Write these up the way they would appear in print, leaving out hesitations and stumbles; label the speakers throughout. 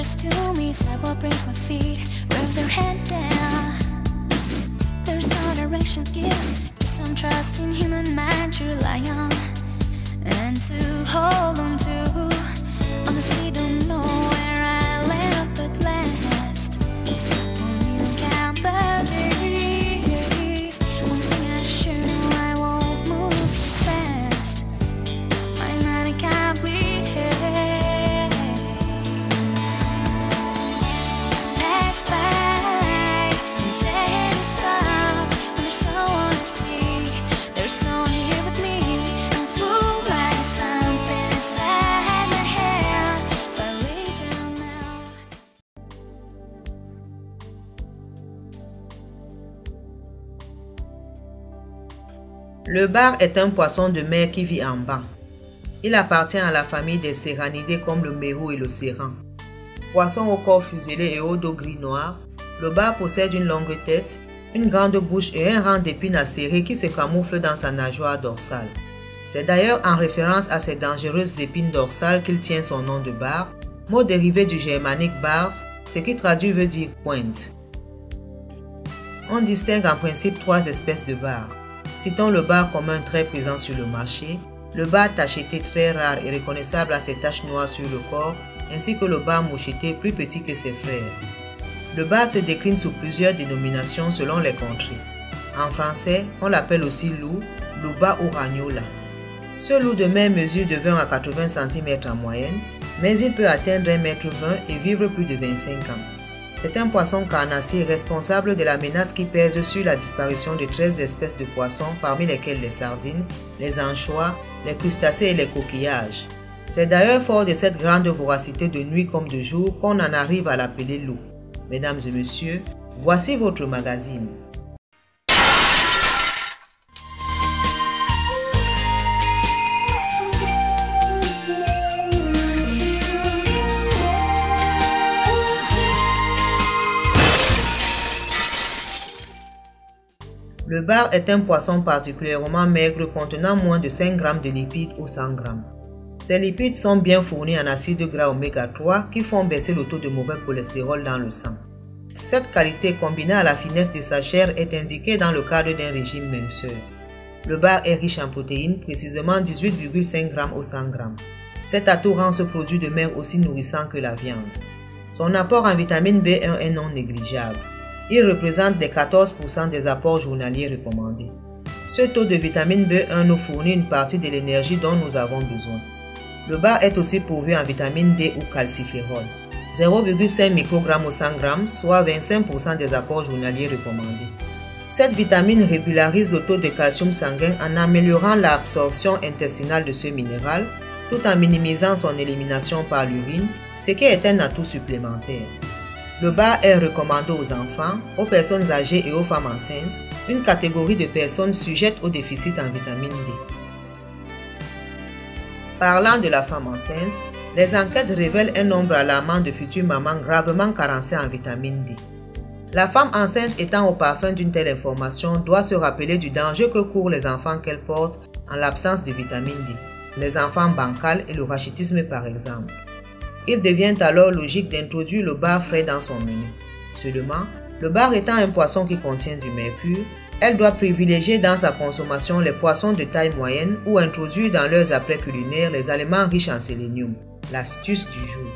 Speaker 1: next to me, sidewalk brings my feet, rev their head down. There's no direction given, just some trust in human mind to rely on and to hold on to. Honestly, don't know where I land up at last. Won't you count the days? One thing I sure know, I won't move so fast. My mind can't bleed. Pass by, and days stop. When there's someone to see, there's no one here but me. I'm fooled by something inside my head. If I lay down now.
Speaker 2: Le bar est un poisson de mer qui vit en banc. Il appartient à la famille des séranidés comme le mérou et le séran. Poisson au corps fuselé et au dos gris-noir, le bar possède une longue tête, une grande bouche et un rang d'épines acérées qui se camouflent dans sa nageoire dorsale. C'est d'ailleurs en référence à ces dangereuses épines dorsales qu'il tient son nom de bar, mot dérivé du germanique bars, ce qui traduit veut dire pointe. On distingue en principe 3 espèces de bars. Citons le bar commun très présent sur le marché, le bar tacheté très rare et reconnaissable à ses taches noires sur le corps, ainsi que le bar moucheté plus petit que ses frères. Le bar se décline sous plusieurs dénominations selon les contrées. En français, on l'appelle aussi loup, louba ou ragnola. Ce loup de même mesure de 20 à 80 cm en moyenne, mais il peut atteindre 1,20 m et vivre plus de 25 ans. C'est un poisson carnassier responsable de la menace qui pèse sur la disparition de 13 espèces de poissons, parmi lesquelles les sardines, les anchois, les crustacés et les coquillages. C'est d'ailleurs fort de cette grande voracité de nuit comme de jour qu'on en arrive à l'appeler loup. Mesdames et messieurs, voici votre magazine. Le bar est un poisson particulièrement maigre contenant moins de 5 g de lipides ou 100 g. Ces lipides sont bien fournis en acides gras oméga 3 qui font baisser le taux de mauvais cholestérol dans le sang. Cette qualité combinée à la finesse de sa chair est indiquée dans le cadre d'un régime minceur. Le bar est riche en protéines, précisément 18,5 g au 100 g. Cet atout rend ce produit de mer aussi nourrissant que la viande. Son apport en vitamine B1 est non négligeable. Il représente des 14% des apports journaliers recommandés. Ce taux de vitamine B1 nous fournit une partie de l'énergie dont nous avons besoin. Le bar est aussi pourvu en vitamine D ou calciférol, 0,5 microgrammes au 100 g, soit 25% des apports journaliers recommandés. Cette vitamine régularise le taux de calcium sanguin en améliorant l'absorption intestinale de ce minéral, tout en minimisant son élimination par l'urine, ce qui est un atout supplémentaire. Le bar est recommandé aux enfants, aux personnes âgées et aux femmes enceintes, une catégorie de personnes sujettes au déficit en vitamine D. Parlant de la femme enceinte, les enquêtes révèlent un nombre alarmant de futures mamans gravement carencées en vitamine D. La femme enceinte étant au parfum d'une telle information doit se rappeler du danger que courent les enfants qu'elle porte en l'absence de vitamine D, les enfants bancals et le rachitisme par exemple. Il devient alors logique d'introduire le bar frais dans son menu. Seulement, le bar étant un poisson qui contient du mercure, elle doit privilégier dans sa consommation les poissons de taille moyenne ou introduire dans leurs apprêts culinaires les aliments riches en sélénium. L'astuce du jour.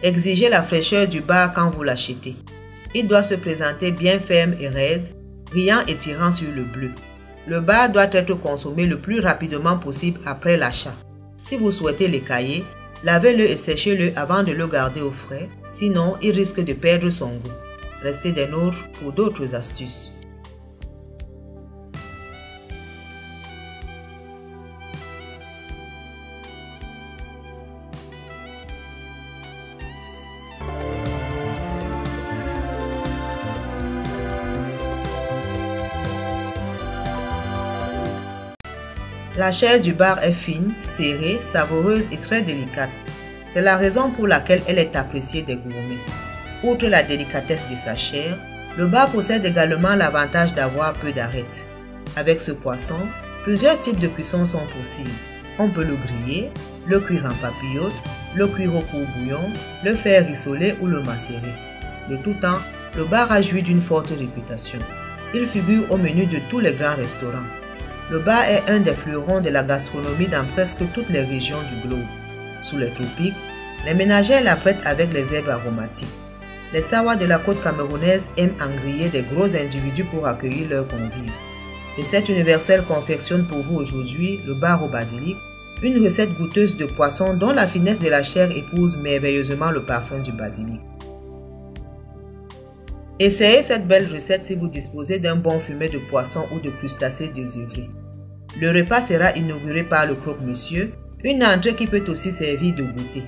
Speaker 2: Exigez la fraîcheur du bar quand vous l'achetez. Il doit se présenter bien ferme et raide, brillant et tirant sur le bleu. Le bar doit être consommé le plus rapidement possible après l'achat. Si vous souhaitez l'écailler, lavez-le et séchez-le avant de le garder au frais, sinon il risque de perdre son goût. Restez des nôtres pour d'autres astuces. La chair du bar est fine, serrée, savoureuse et très délicate. C'est la raison pour laquelle elle est appréciée des gourmets. Outre la délicatesse de sa chair, le bar possède également l'avantage d'avoir peu d'arêtes. Avec ce poisson, plusieurs types de cuisson sont possibles. On peut le griller, le cuire en papillote, le cuire au court-bouillon, le faire rissoler ou le macérer. De tout temps, le bar a joui d'une forte réputation. Il figure au menu de tous les grands restaurants. Le bar est un des fleurons de la gastronomie dans presque toutes les régions du globe. Sous les tropiques, les ménagères la prêtent avec les herbes aromatiques. Les Sawa de la côte camerounaise aiment engriller des gros individus pour accueillir leurs convives. Recette universelle confectionne pour vous aujourd'hui le bar au basilic, une recette goûteuse de poisson dont la finesse de la chair épouse merveilleusement le parfum du basilic. Essayez cette belle recette si vous disposez d'un bon fumet de poisson ou de crustacés désœuvrés. Le repas sera inauguré par le croque-monsieur, une entrée qui peut aussi servir de goûter.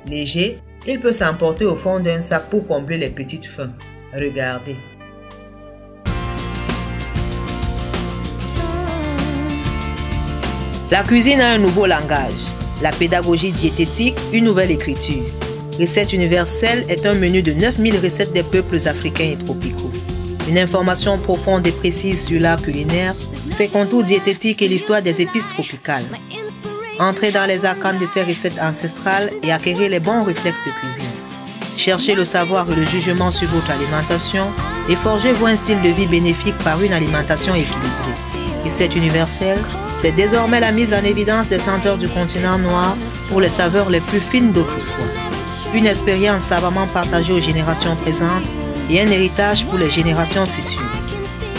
Speaker 2: Léger, il peut s'emporter au fond d'un sac pour combler les petites faims. Regardez. La cuisine a un nouveau langage. La pédagogie diététique, une nouvelle écriture. Recette universelle est un menu de 9000 recettes des peuples africains et tropicaux. Une information profonde et précise sur l'art culinaire, ses contours diététiques et l'histoire des épices tropicales. Entrez dans les arcanes de ces recettes ancestrales et acquérez les bons réflexes de cuisine. Cherchez le savoir et le jugement sur votre alimentation et forgez-vous un style de vie bénéfique par une alimentation équilibrée. Recette universelle, c'est désormais la mise en évidence des senteurs du continent noir pour les saveurs les plus fines d'autrefois. Une expérience savamment partagée aux générations présentes et un héritage pour les générations futures.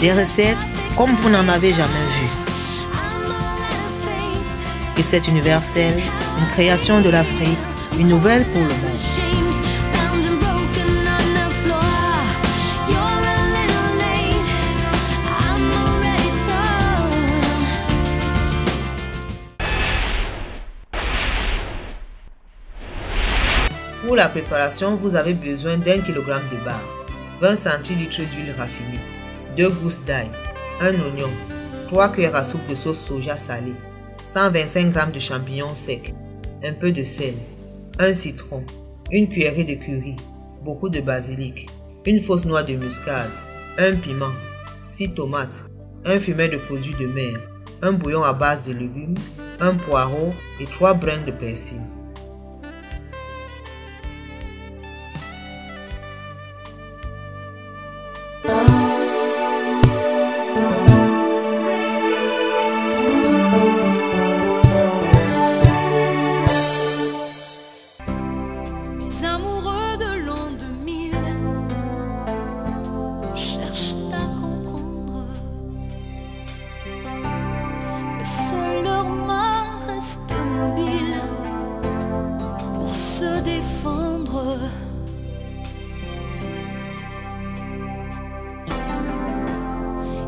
Speaker 2: Des recettes comme vous n'en avez jamais vu. Recette universelle, une création de l'Afrique, une nouvelle pour le monde. Pour la préparation, vous avez besoin d'1 kg de bar, 20 centilitres d'huile raffinée, 2 gousses d'ail, 1 oignon, 3 cuillères à soupe de sauce soja salée, 125 g de champignons secs, un peu de sel, un citron, une cuillerée de curry, beaucoup de basilic, une fausse noix de muscade, un piment, 6 tomates, un fumet de produits de mer, un bouillon à base de légumes, un poireau et 3 brins de persil.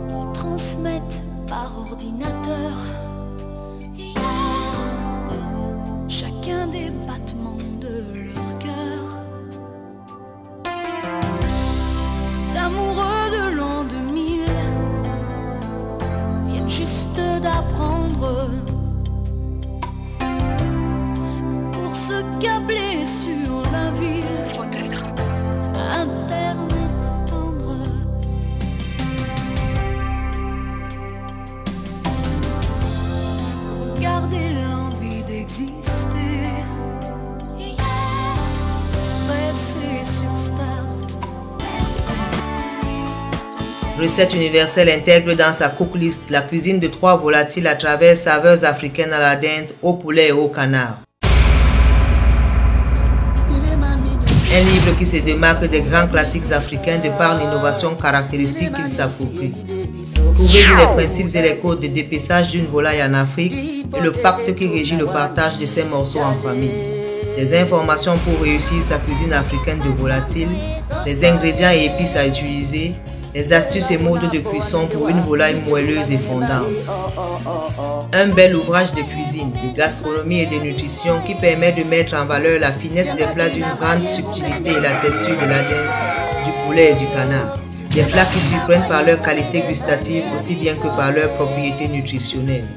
Speaker 1: Ils transmettent par ordinateur chacun des battements de leur cœur. Les amoureux de l'an 2000 viennent juste d'apprendre que pour se câbler sur la ville, Internet tendre. Gardez l'envie d'exister, pressez sur start.
Speaker 2: Recette universelle intègre dans sa cooklist la cuisine de 3 volatiles à travers saveurs africaines à la dinde, au poulet et au canard. Un livre qui se démarque des grands classiques africains de par l'innovation caractéristique qu'il s'approprie. Trouvez-y les principes et les codes de dépeçage d'une volaille en Afrique et le pacte qui régit le partage de ces morceaux en famille. Des informations pour réussir sa cuisine africaine de volatile, les ingrédients et épices à utiliser, les astuces et modes de cuisson pour une volaille moelleuse et fondante. Un bel ouvrage de cuisine, de gastronomie et de nutrition qui permet de mettre en valeur la finesse des plats d'une grande subtilité et la texture de la dinde, du poulet et du canard. Des plats qui surprennent par leur qualité gustative aussi bien que par leurs propriétés nutritionnelles.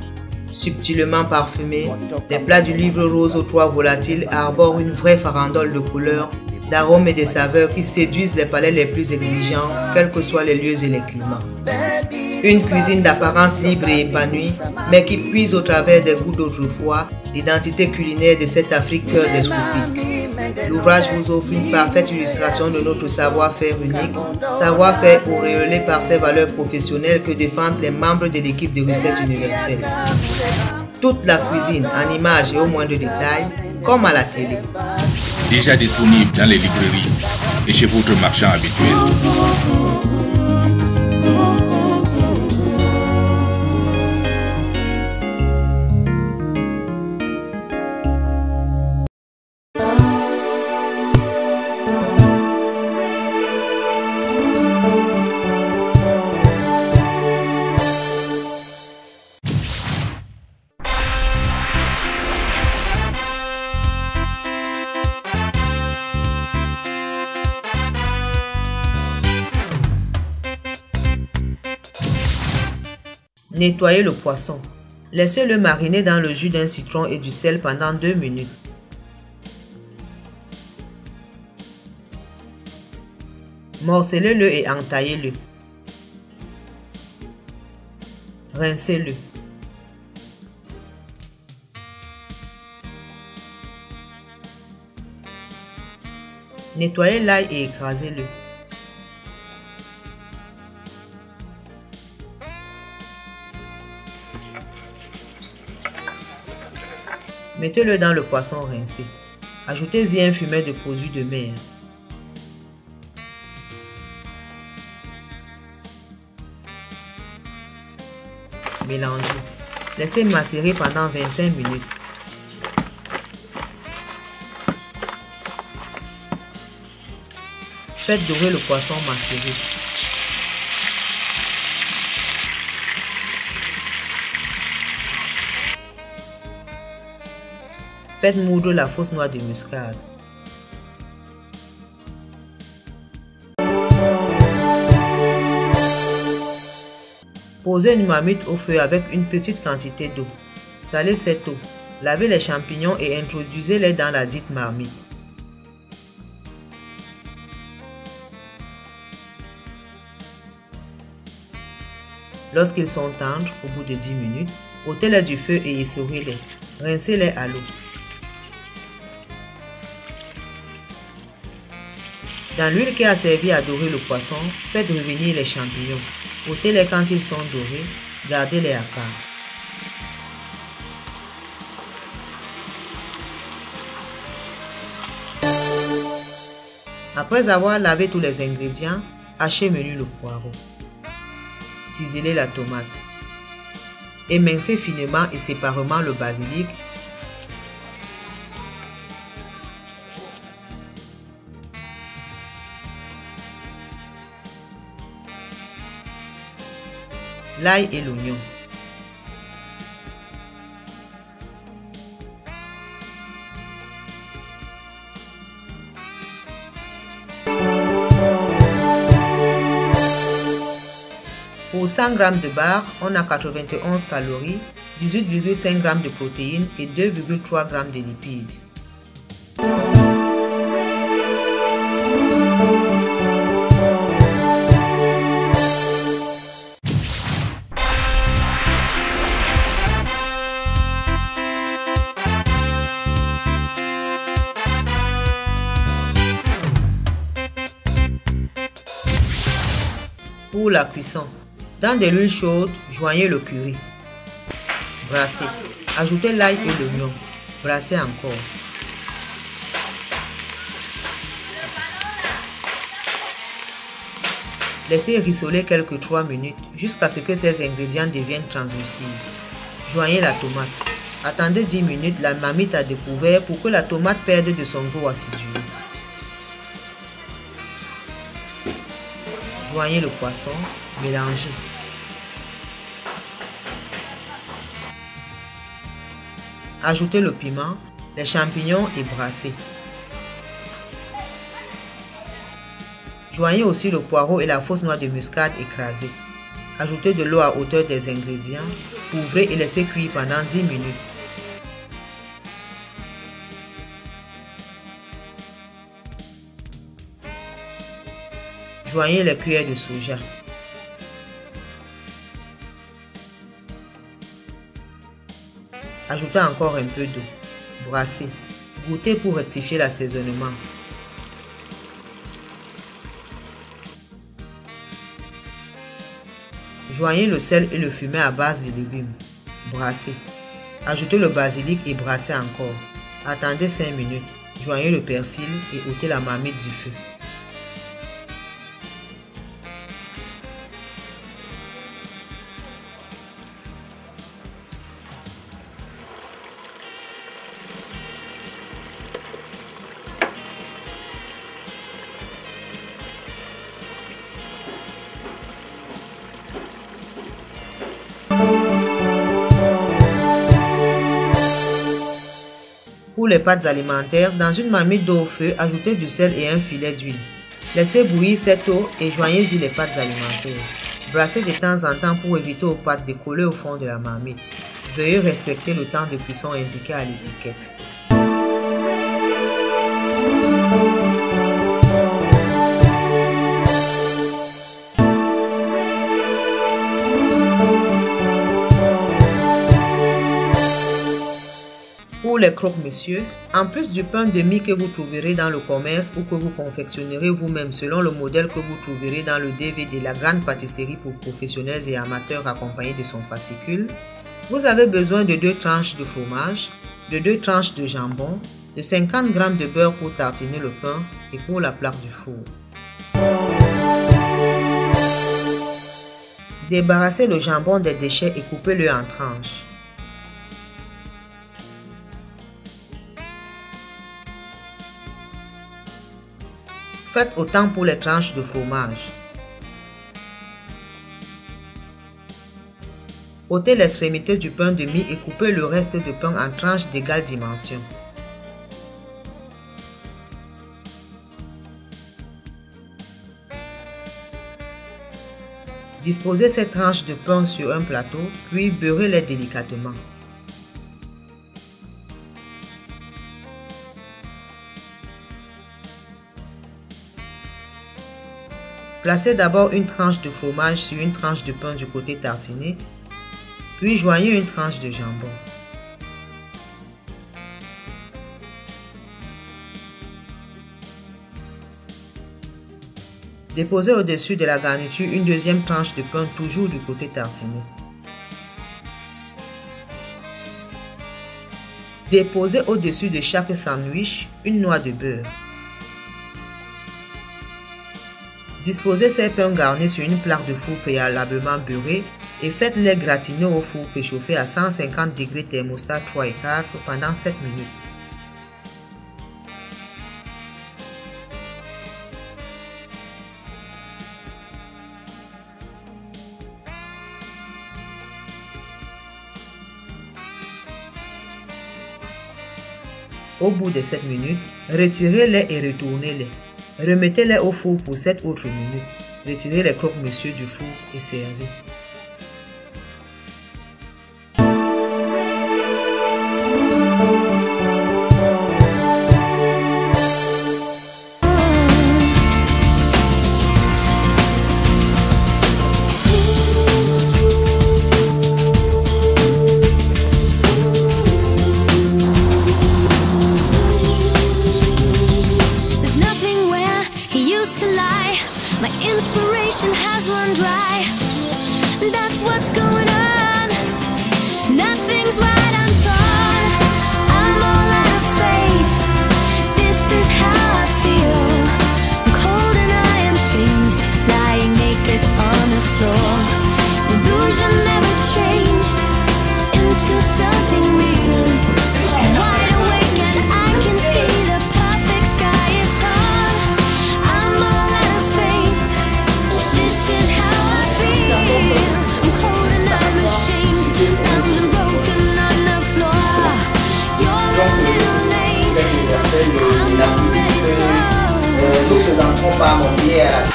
Speaker 2: Subtilement parfumés, les plats du livre rose aux 3 volatiles arborent une vraie farandole de couleurs d'arômes et de saveurs qui séduisent les palais les plus exigeants, quels que soient les lieux et les climats. Une cuisine d'apparence libre et épanouie, mais qui puise au travers des goûts d'autrefois l'identité culinaire de cette Afrique cœur des tropiques. L'ouvrage vous offre une parfaite illustration de notre savoir-faire unique, savoir-faire auréolé par ses valeurs professionnelles que défendent les membres de l'équipe de recettes universelles. Toute la cuisine en images et au moindre détail, comme à la télé.
Speaker 3: Déjà disponible dans les librairies et chez votre marchand habituel.
Speaker 2: Nettoyez le poisson. Laissez-le mariner dans le jus d'un citron et du sel pendant 2 minutes. Morcelez-le et entaillez-le. Rincez-le. Nettoyez l'ail et écrasez-le. Mettez-le dans le poisson rincé. Ajoutez-y un fumet de produits de mer. Mélangez. Laissez macérer pendant 25 minutes. Faites dorer le poisson macéré. Faites moudre la fausse noix de muscade. Posez une marmite au feu avec une petite quantité d'eau. Salez cette eau. Lavez les champignons et introduisez-les dans la dite marmite. Lorsqu'ils sont tendres, au bout de 10 minutes, ôtez-les du feu et essorez-les. Rincez-les à l'eau. Dans l'huile qui a servi à dorer le poisson, faites revenir les champignons. Ôtez-les quand ils sont dorés, gardez-les à part. Après avoir lavé tous les ingrédients, hachez menu le poireau. Ciselez la tomate. Émincez finement et séparément le basilic. L'ail et l'oignon. Pour 100 g de bar, on a 91 calories, 18,5 g de protéines et 2,3 g de lipides. Pour la cuisson, dans de l'huile chaude, joignez le curry. Brassez. Ajoutez l'ail et l'oignon. Brassez encore. Laissez rissoler quelques 3 minutes jusqu'à ce que ces ingrédients deviennent translucides. Joignez la tomate. Attendez 10 minutes la marmite à découvert pour que la tomate perde de son goût acidulé. Joignez le poisson, mélangez. Ajoutez le piment, les champignons et brassez. Joignez aussi le poireau et la fausse noix de muscade écrasée. Ajoutez de l'eau à hauteur des ingrédients, couvrez et laissez cuire pendant 10 minutes. Joignez les cuillères de soja. Ajoutez encore un peu d'eau. Brassez. Goûtez pour rectifier l'assaisonnement. Joignez le sel et le fumet à base de légumes. Brassez. Ajoutez le basilic et brassez encore. Attendez 5 minutes. Joignez le persil et ôtez la marmite du feu. Pour les pâtes alimentaires, dans une marmite d'eau au feu, ajoutez du sel et un filet d'huile. Laissez bouillir cette eau et joignez-y les pâtes alimentaires. Brassez de temps en temps pour éviter aux pâtes de coller au fond de la marmite. Veuillez respecter le temps de cuisson indiqué à l'étiquette. Pour les croque-monsieur, en plus du pain de mie que vous trouverez dans le commerce ou que vous confectionnerez vous-même selon le modèle que vous trouverez dans le DVD La Grande Pâtisserie pour professionnels et amateurs accompagné de son fascicule, vous avez besoin de 2 tranches de fromage, de 2 tranches de jambon, de 50 g de beurre pour tartiner le pain et pour la plaque du four. Débarrassez le jambon des déchets et coupez-le en tranches. Faites autant pour les tranches de fromage. Ôtez l'extrémité du pain de mie et coupez le reste de pain en tranches d'égale dimension. Disposez ces tranches de pain sur un plateau, puis beurrez-les délicatement. Placez d'abord une tranche de fromage sur une tranche de pain du côté tartiné, puis joignez une tranche de jambon. Déposez au-dessus de la garniture une deuxième tranche de pain toujours du côté tartiné. Déposez au-dessus de chaque sandwich une noix de beurre. Disposez ces pains garnis sur une plaque de four préalablement beurrée et faites-les gratiner au four préchauffé à 150 degrés thermostat 3/4 pendant 7 minutes. Au bout de 7 minutes, retirez-les et retournez-les. Remettez-les au four pour 7 autres minutes. Retirez les croque-monsieur du four et servez.
Speaker 1: My inspiration has run dry. That's what's going on. Nothing's right, I'm torn. I'm all out of faith. This is how I feel. I'm cold and I am shamed, lying naked on the floor. Illusion never changed into something real. I'm wide awake and I can see the perfect sky is tall. I'm all out of faith. This is how I feel. I'm cold and I'm ashamed, bound and broken on the floor. You're a little late. I'm already told.
Speaker 4: Tous les enfants par mon biais.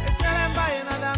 Speaker 5: It's not buying another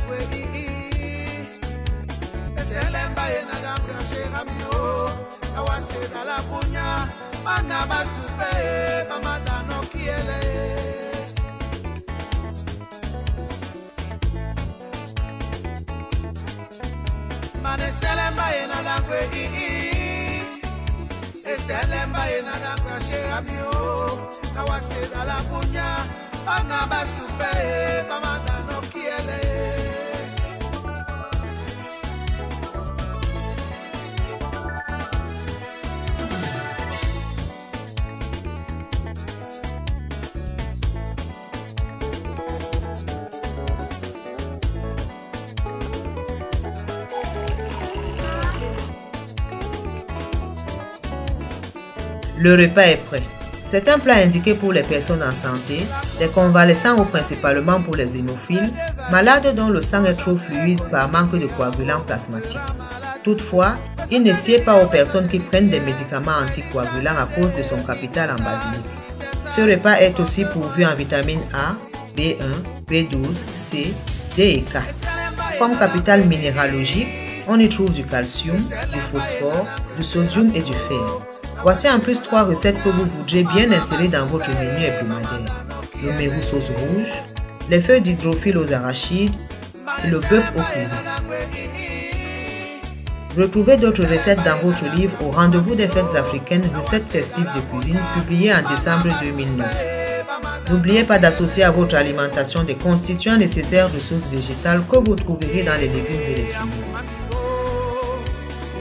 Speaker 2: Le repas est prêt. C'est un plat indiqué pour les personnes en santé, les convalescents ou principalement pour les hémophiles, malades dont le sang est trop fluide par manque de coagulants plasmatiques. Toutefois, il ne sied pas aux personnes qui prennent des médicaments anticoagulants à cause de son capital en basilic. Ce repas est aussi pourvu en vitamine A, B1, B12, C, D et K. Comme capital minéralogique, on y trouve du calcium, du phosphore, du sodium et du fer. Voici en plus 3 recettes que vous voudrez bien insérer dans votre menu hebdomadaire. Le mérou sauce rouge, les feuilles d'hydrophile aux arachides et le bœuf au curry. Retrouvez d'autres recettes dans votre livre Au rendez-vous des fêtes africaines, recettes festives de cuisine, publié en décembre 2009. N'oubliez pas d'associer à votre alimentation des constituants nécessaires de sauces végétales que vous trouverez dans les légumes et les fruits.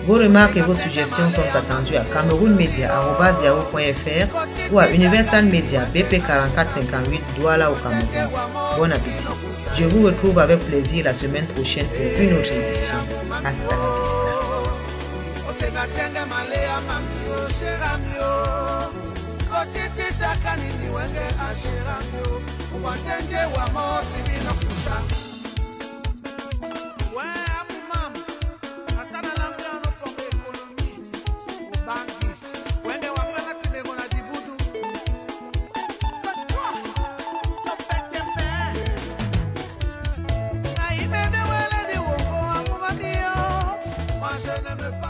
Speaker 2: Vos remarques et vos suggestions sont attendues à camerounmedia@yahoo.fr ou à Universal Media BP 4458 Douala au Cameroun. Bon appétit. Je vous retrouve avec plaisir la semaine prochaine pour une autre édition. Hasta la vista. Je ne veux pas